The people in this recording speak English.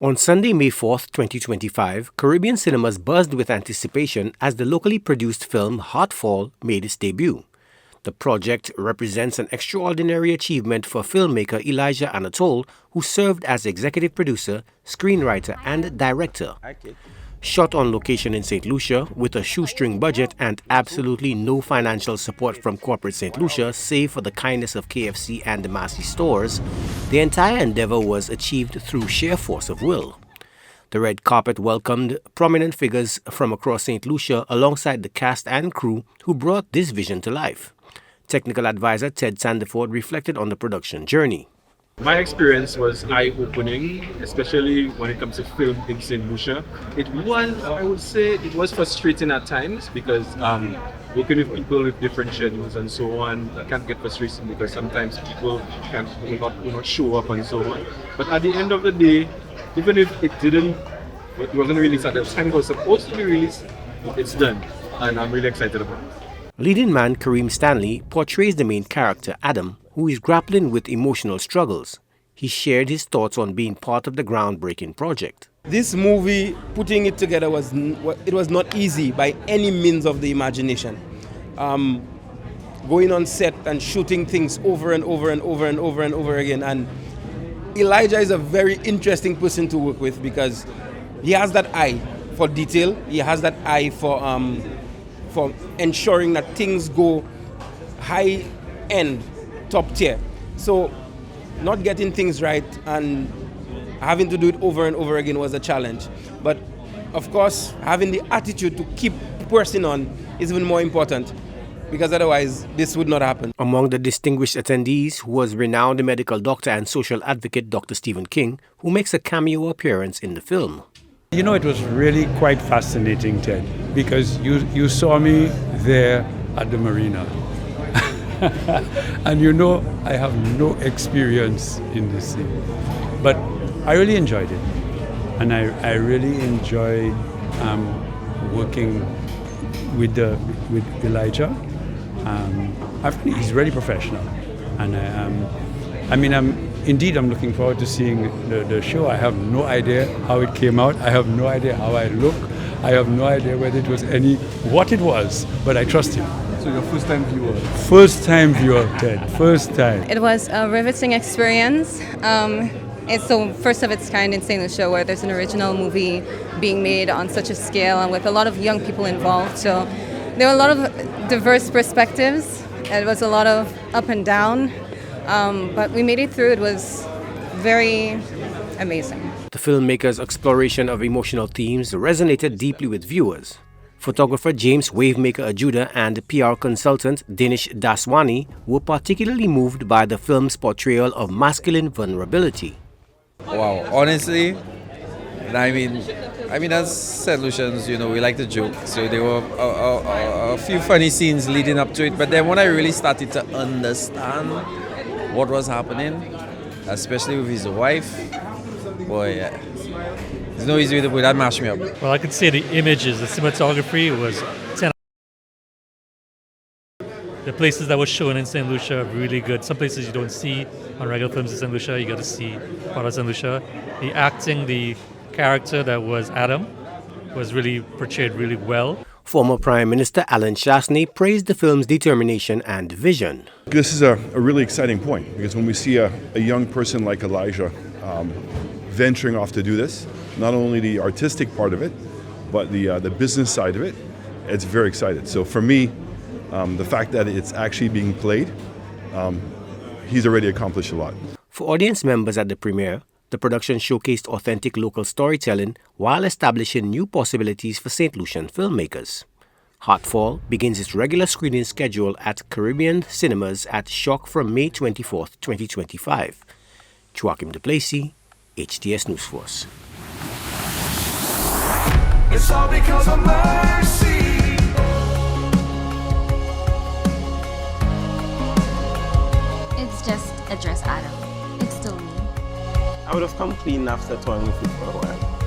On Sunday, May 4th, 2025, Caribbean cinemas buzzed with anticipation as the locally produced film Heartfall made its debut. The project represents an extraordinary achievement for filmmaker Elijah Anatole, who served as executive producer, screenwriter, and director. Shot on location in St. Lucia with a shoestring budget and absolutely no financial support from corporate St. Lucia, save for the kindness of KFC and the Massey stores, the entire endeavor was achieved through sheer force of will. The red carpet welcomed prominent figures from across St. Lucia alongside the cast and crew who brought this vision to life. Technical advisor Ted Sandiford reflected on the production journey. My experience was eye-opening, especially when it comes to film in St. Lucia. It was, I would say, it was frustrating at times because working with people with different schedules and so on can get frustrating because sometimes people will not show up and so on. But at the end of the day, even if it wasn't released at the time it was supposed to be released, it's done, and I'm really excited about it. Leading man Kareem Stanley portrays the main character Adam, who is grappling with emotional struggles. He shared his thoughts on being part of the groundbreaking project. This movie, putting it together, was not easy by any means of the imagination. Going on set and shooting things over and over and over and over and over again. And Elijah is a very interesting person to work with because he has that eye for detail. He has that eye for ensuring that things go high end, top tier. So not getting things right and having to do it over and over again was a challenge. But of course, having the attitude to keep pressing on is even more important, because otherwise this would not happen. Among the distinguished attendees was renowned medical doctor and social advocate Dr. Stephen King, who makes a cameo appearance in the film. You know, it was really quite fascinating, Ted, because you saw me there at the marina. And you know, I have no experience in this scene. But I really enjoyed it. And I really enjoyed working with Elijah. I think he's really professional. And I'm looking forward to seeing the show. I have no idea how it came out. I have no idea how I look. I have no idea whether it was what it was, but I trust him. So your first-time viewer? First-time viewer, Ted. First time. It was a riveting experience. It's the first of its kind in St. Lucia, where there's an original movie being made on such a scale and with a lot of young people involved. So there were a lot of diverse perspectives. It was a lot of up and down. But we made it through. It was very amazing. The filmmaker's exploration of emotional themes resonated deeply with viewers. Photographer James Wavemaker Ajuda and PR consultant Dinesh Daswani were particularly moved by the film's portrayal of masculine vulnerability. Wow, honestly, I mean, as St. Lucians, you know, we like to joke. So there were a few funny scenes leading up to it. But then when I really started to understand what was happening, especially with his wife, boy, yeah. There's no easy way to put it. That mashed me up. Well, I could say the images, the cinematography was 10. The places that were shown in St. Lucia are really good. Some places you don't see on regular films in St. Lucia, you got to see part of St. Lucia. The acting, the character that was Adam was really portrayed really well. Former Prime Minister Alan Shastney praised the film's determination and vision. This is a really exciting point, because when we see a young person like Elijah venturing off to do this, not only the artistic part of it, but the business side of it, it's very exciting. So for me, the fact that it's actually being played, he's already accomplished a lot. For audience members at the premiere, the production showcased authentic local storytelling while establishing new possibilities for St. Lucian filmmakers. Heartfall begins its regular screening schedule at Caribbean cinemas at Shock from May 24th, 2025. Joachim de Plessis, HTS News Force. It's all because of mercy. It's just address Adam. It's still me. I would have come clean after toying with it for a while.